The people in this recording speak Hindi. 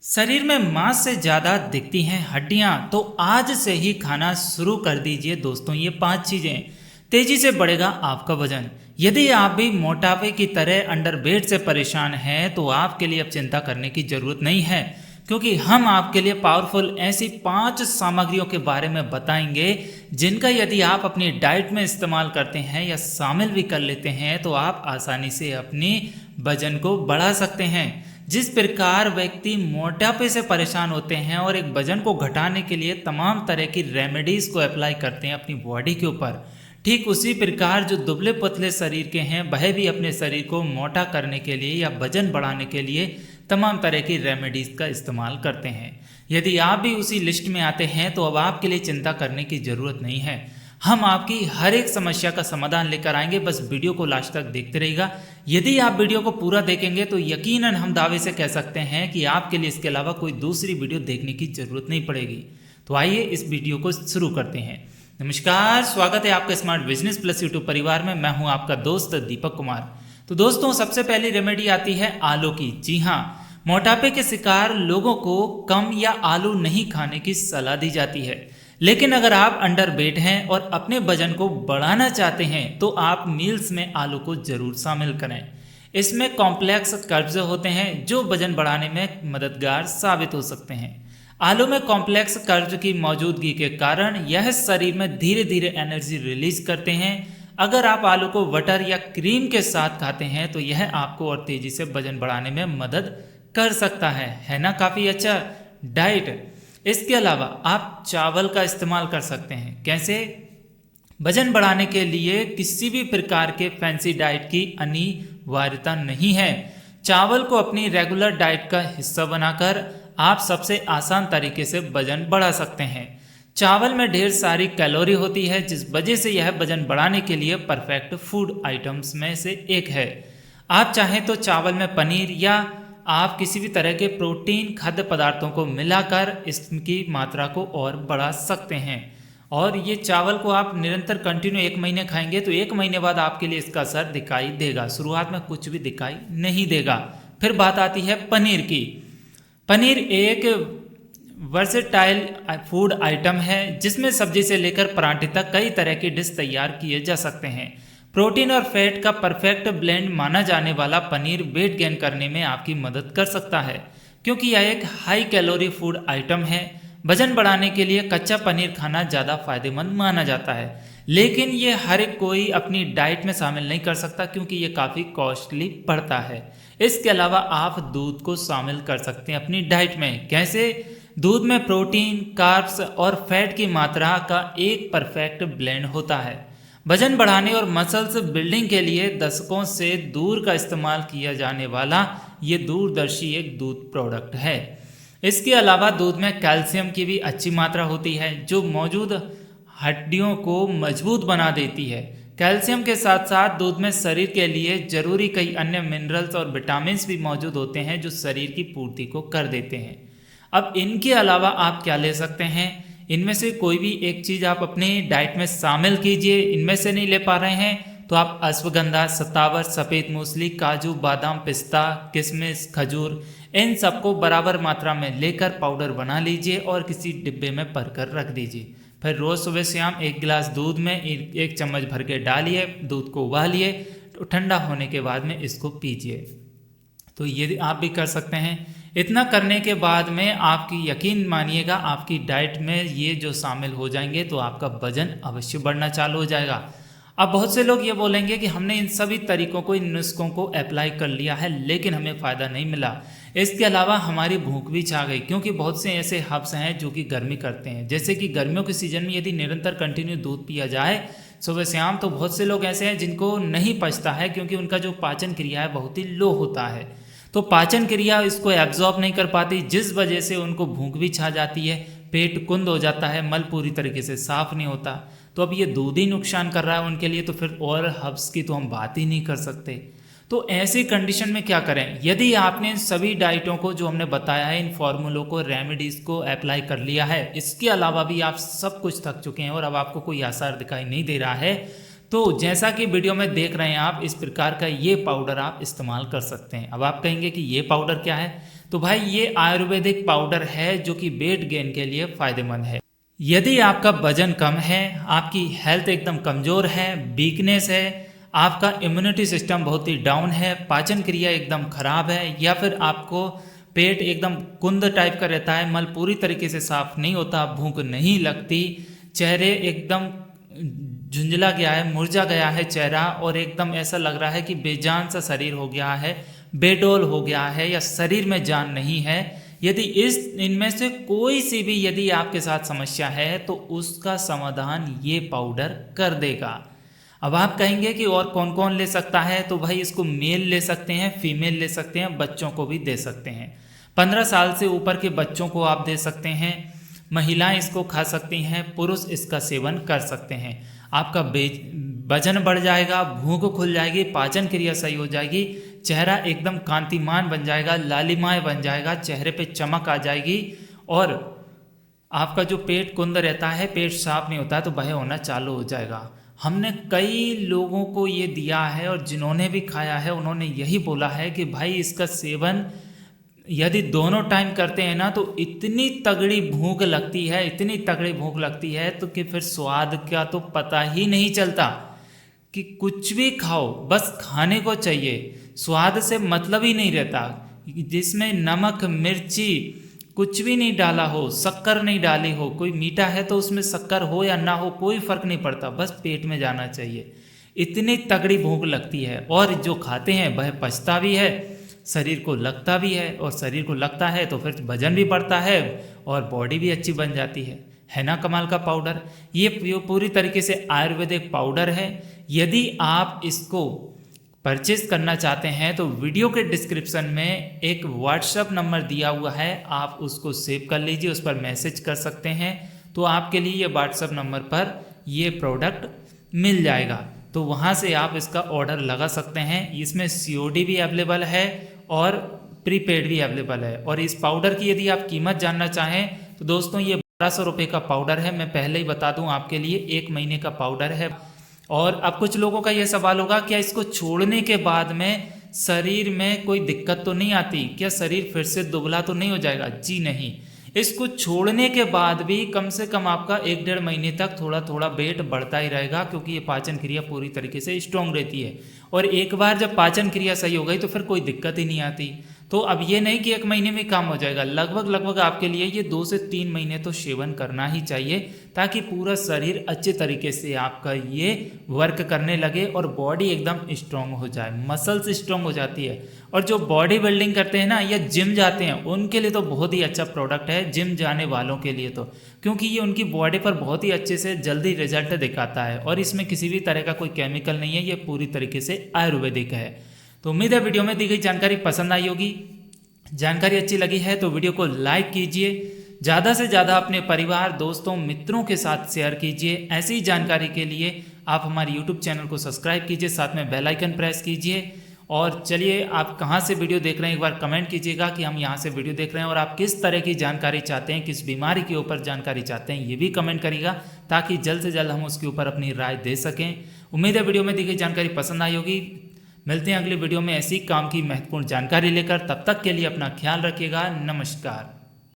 शरीर में मांस से ज़्यादा दिखती हैं हड्डियां, तो आज से ही खाना शुरू कर दीजिए दोस्तों। ये 5 चीज़ें, तेजी से बढ़ेगा आपका वजन। यदि आप भी मोटापे की तरह अंडरवेट से परेशान हैं तो आपके लिए अब चिंता करने की ज़रूरत नहीं है, क्योंकि हम आपके लिए पावरफुल ऐसी 5 सामग्रियों के बारे में बताएंगे जिनका यदि आप अपनी डाइट में इस्तेमाल करते हैं या शामिल भी कर लेते हैं तो आप आसानी से अपनी वजन को बढ़ा सकते हैं। जिस प्रकार व्यक्ति मोटापे से परेशान होते हैं और एक वजन को घटाने के लिए तमाम तरह की रेमेडीज को अप्लाई करते हैं अपनी बॉडी के ऊपर, ठीक उसी प्रकार जो दुबले पतले शरीर के हैं वह भी अपने शरीर को मोटा करने के लिए या वजन बढ़ाने के लिए तमाम तरह की रेमेडीज का इस्तेमाल करते हैं। यदि आप भी उसी लिस्ट में आते हैं तो अब आपके लिए चिंता करने की ज़रूरत नहीं है। हम आपकी हर एक समस्या का समाधान लेकर आएंगे, बस वीडियो को लास्ट तक देखते रहिएगा। यदि आप वीडियो को पूरा देखेंगे तो यकीनन हम दावे से कह सकते हैं कि आपके लिए इसके अलावा कोई दूसरी वीडियो देखने की ज़रूरत नहीं पड़ेगी। तो आइए इस वीडियो को शुरू करते हैं। नमस्कार, स्वागत है आपका स्मार्ट बिजनेस प्लस यूट्यूब परिवार में। मैं हूं आपका दोस्त दीपक कुमार। तो दोस्तों, सबसे पहली रेमेडी आती है आलू की। जी हाँ, मोटापे के शिकार लोगों को कम या आलू नहीं खाने की सलाह दी जाती है, लेकिन अगर आप अंडरवेट हैं और अपने वजन को बढ़ाना चाहते हैं तो आप मील्स में आलू को जरूर शामिल करें। इसमें कॉम्प्लेक्स कर्ब्स होते हैं जो वजन बढ़ाने में मददगार साबित हो सकते हैं। आलू में कॉम्प्लेक्स कर्ब्स की मौजूदगी के कारण यह शरीर में धीरे धीरे एनर्जी रिलीज करते हैं। अगर आप आलू को बटर या क्रीम के साथ खाते हैं तो यह आपको और तेजी से वजन बढ़ाने में मदद कर सकता है ना? काफ़ी अच्छा डाइट। इसके अलावा आप चावल का इस्तेमाल कर सकते हैं। कैसे? वजन बढ़ाने के लिए किसी भी प्रकार के फैंसी डाइट की अनिवार्यता नहीं है। चावल को अपनी रेगुलर डाइट का हिस्सा बनाकर आप सबसे आसान तरीके से वजन बढ़ा सकते हैं। चावल में ढेर सारी कैलोरी होती है, जिस वजह से यह वजन बढ़ाने के लिए परफेक्ट फूड आइटम्स में से एक है। आप चाहें तो चावल में पनीर या आप किसी भी तरह के प्रोटीन खाद्य पदार्थों को मिलाकर इसकी मात्रा को और बढ़ा सकते हैं। और ये चावल को आप निरंतर कंटिन्यू 1 महीने खाएंगे तो 1 महीने बाद आपके लिए इसका असर दिखाई देगा। शुरुआत में कुछ भी दिखाई नहीं देगा। फिर बात आती है पनीर की। पनीर एक वर्सेटाइल फूड आइटम है जिसमें सब्जी से लेकर पराठे तक कई तरह की डिश तैयार किए जा सकते हैं। प्रोटीन और फैट का परफेक्ट ब्लेंड माना जाने वाला पनीर वेट गेन करने में आपकी मदद कर सकता है, क्योंकि यह एक हाई कैलोरी फूड आइटम है। वजन बढ़ाने के लिए कच्चा पनीर खाना ज़्यादा फायदेमंद माना जाता है, लेकिन ये हर एक कोई अपनी डाइट में शामिल नहीं कर सकता क्योंकि ये काफ़ी कॉस्टली पड़ता है। इसके अलावा आप दूध को शामिल कर सकते हैं अपनी डाइट में। कैसे? दूध में प्रोटीन, कार्ब्स और फैट की मात्रा का एक परफेक्ट ब्लेंड होता है। वजन बढ़ाने और मसल्स बिल्डिंग के लिए दशकों से दूध का इस्तेमाल किया जाने वाला ये दूरदर्शी एक दूध प्रोडक्ट है। इसके अलावा दूध में कैल्शियम की भी अच्छी मात्रा होती है जो मौजूद हड्डियों को मजबूत बना देती है। कैल्शियम के साथ साथ दूध में शरीर के लिए जरूरी कई अन्य मिनरल्स और विटामिन भी मौजूद होते हैं जो शरीर की पूर्ति को कर देते हैं। अब इनके अलावा आप क्या ले सकते हैं? इनमें से कोई भी एक चीज़ आप अपने डाइट में शामिल कीजिए। इनमें से नहीं ले पा रहे हैं तो आप अश्वगंधा, सतावर, सफ़ेद मूसली, काजू, बादाम, पिस्ता, किशमिश, खजूर, इन सबको बराबर मात्रा में लेकर पाउडर बना लीजिए और किसी डिब्बे में भर कर रख दीजिए। फिर रोज़ सुबह शाम 1 गिलास दूध में 1 चम्मच भर के डालिए, दूध को उबालिए, तो ठंडा होने के बाद में इसको पीजिए। तो ये आप भी कर सकते हैं। इतना करने के बाद में आपकी यकीन मानिएगा आपकी डाइट में ये जो शामिल हो जाएंगे तो आपका वजन अवश्य बढ़ना चालू हो जाएगा। अब बहुत से लोग ये बोलेंगे कि हमने इन सभी तरीकों को, इन नुस्खों को अप्लाई कर लिया है लेकिन हमें फ़ायदा नहीं मिला। इसके अलावा हमारी भूख भी छा गई, क्योंकि बहुत से ऐसे हब्स हैं जो कि गर्मी करते हैं। जैसे कि गर्मियों के सीजन में यदि निरंतर कंटिन्यू दूध पिया जाए सुबह शाम तो बहुत से लोग ऐसे हैं जिनको नहीं पचता है, क्योंकि उनका जो पाचन क्रिया है बहुत ही लो होता है। तो पाचन क्रिया इसको एब्जॉर्ब नहीं कर पाती, जिस वजह से उनको भूख भी छा जाती है, पेट कुंद हो जाता है, मल पूरी तरीके से साफ नहीं होता। तो अब ये दूध ही नुकसान कर रहा है उनके लिए, तो फिर और हब्स की तो हम बात ही नहीं कर सकते। तो ऐसी कंडीशन में क्या करें? यदि आपने सभी डाइटों को जो हमने बताया है, इन फॉर्मूलों को, रेमेडीज़ को अप्लाई कर लिया है, इसके अलावा भी आप सब कुछ थक चुके हैं और अब आपको कोई आसार दिखाई नहीं दे रहा है, तो जैसा कि वीडियो में देख रहे हैं आप, इस प्रकार का ये पाउडर आप इस्तेमाल कर सकते हैं। अब आप कहेंगे कि ये पाउडर क्या है? तो भाई ये आयुर्वेदिक पाउडर है जो कि वेट गेन के लिए फायदेमंद है। यदि आपका वजन कम है, आपकी हेल्थ एकदम कमज़ोर है, वीकनेस है, आपका इम्यूनिटी सिस्टम बहुत ही डाउन है, पाचन क्रिया एकदम खराब है, या फिर आपको पेट एकदम कुंद टाइप का रहता है, मल पूरी तरीके से साफ नहीं होता, भूख नहीं लगती, चेहरे एकदम झुंझला गया है, मुरझा गया है चेहरा, और एकदम ऐसा लग रहा है कि बेजान सा शरीर हो गया है, बेडोल हो गया है, या शरीर में जान नहीं है, यदि इनमें से कोई सी भी यदि आपके साथ समस्या है तो उसका समाधान ये पाउडर कर देगा। अब आप कहेंगे कि और कौन कौन ले सकता है, तो भाई इसको मेल ले सकते हैं, फीमेल ले सकते हैं, बच्चों को भी दे सकते हैं। 15 साल से ऊपर के बच्चों को आप दे सकते हैं, महिलाएं इसको खा सकती हैं, पुरुष इसका सेवन कर सकते हैं। आपका वजन बढ़ जाएगा, भूख खुल जाएगी, पाचन क्रिया सही हो जाएगी, चेहरा एकदम कांतिमान बन जाएगा, लालिमाएं बन जाएगा, चेहरे पे चमक आ जाएगी, और आपका जो पेट कुंद रहता है, पेट साफ नहीं होता है, तो वह होना चालू हो जाएगा। हमने कई लोगों को ये दिया है और जिन्होंने भी खाया है उन्होंने यही बोला है कि भाई इसका सेवन यदि दोनों टाइम करते हैं ना तो इतनी तगड़ी भूख लगती है, इतनी तगड़ी भूख लगती है तो कि फिर स्वाद का तो पता ही नहीं चलता, कि कुछ भी खाओ बस खाने को चाहिए, स्वाद से मतलब ही नहीं रहता। जिसमें नमक मिर्ची कुछ भी नहीं डाला हो, शक्कर नहीं डाली हो, कोई मीठा है तो उसमें शक्कर हो या ना हो कोई फर्क नहीं पड़ता, बस पेट में जाना चाहिए, इतनी तगड़ी भूख लगती है। और जो खाते हैं वह पचता भी है, शरीर को लगता भी है, और शरीर को लगता है तो फिर वजन भी बढ़ता है और बॉडी भी अच्छी बन जाती है ना कमाल का पाउडर। ये पूरी तरीके से आयुर्वेदिक पाउडर है। यदि आप इसको परचेज करना चाहते हैं तो वीडियो के डिस्क्रिप्शन में एक व्हाट्सएप नंबर दिया हुआ है, आप उसको सेव कर लीजिए, उस पर मैसेज कर सकते हैं, तो आपके लिए ये व्हाट्सएप नंबर पर ये प्रोडक्ट मिल जाएगा, तो वहाँ से आप इसका ऑर्डर लगा सकते हैं। इसमें COD भी अवेलेबल है और प्रीपेड भी अवेलेबल है। और इस पाउडर की यदि आप कीमत जानना चाहें तो दोस्तों ये 1200 रुपये का पाउडर है। मैं पहले ही बता दूं आपके लिए 1 महीने का पाउडर है। और अब कुछ लोगों का ये सवाल होगा, क्या इसको छोड़ने के बाद में शरीर में कोई दिक्कत तो नहीं आती, क्या शरीर फिर से दुबला तो नहीं हो जाएगा? जी नहीं, इसको छोड़ने के बाद भी कम से कम आपका 1-1.5 महीने तक थोड़ा थोड़ा वेट बढ़ता ही रहेगा, क्योंकि ये पाचन क्रिया पूरी तरीके से स्ट्रॉन्ग रहती है। और एक बार जब पाचन क्रिया सही हो गई तो फिर कोई दिक्कत ही नहीं आती। तो अब ये नहीं कि 1 महीने में काम हो जाएगा, लगभग आपके लिए ये 2 से 3 महीने तो सेवन करना ही चाहिए, ताकि पूरा शरीर अच्छे तरीके से आपका ये वर्क करने लगे और बॉडी एकदम स्ट्रांग हो जाए, मसल्स स्ट्रांग हो जाती है। और जो बॉडी बिल्डिंग करते हैं ना या जिम जाते हैं उनके लिए तो बहुत ही अच्छा प्रोडक्ट है, जिम जाने वालों के लिए तो, क्योंकि ये उनकी बॉडी पर बहुत ही अच्छे से जल्दी रिजल्ट दिखाता है। और इसमें किसी भी तरह का कोई केमिकल नहीं है, ये पूरी तरीके से आयुर्वेदिक है। तो उम्मीद है वीडियो में दी गई जानकारी पसंद आई होगी। जानकारी अच्छी लगी है तो वीडियो को लाइक कीजिए, ज़्यादा से ज़्यादा अपने परिवार दोस्तों मित्रों के साथ शेयर कीजिए। ऐसी ही जानकारी के लिए आप हमारे YouTube चैनल को सब्सक्राइब कीजिए, साथ में बेल आइकन प्रेस कीजिए। और चलिए, आप कहाँ से वीडियो देख रहे हैं एक बार कमेंट कीजिएगा कि हम यहाँ से वीडियो देख रहे हैं, और आप किस तरह की जानकारी चाहते हैं, किस बीमारी के ऊपर जानकारी चाहते हैं, ये भी कमेंट करिएगा, ताकि जल्द से जल्द हम उसके ऊपर अपनी राय दे सकें। उम्मीद है वीडियो में दी गई जानकारी पसंद आई होगी। मिलते हैं अगली वीडियो में ऐसी काम की महत्वपूर्ण जानकारी लेकर, तब तक के लिए अपना ख्याल रखिएगा। नमस्कार।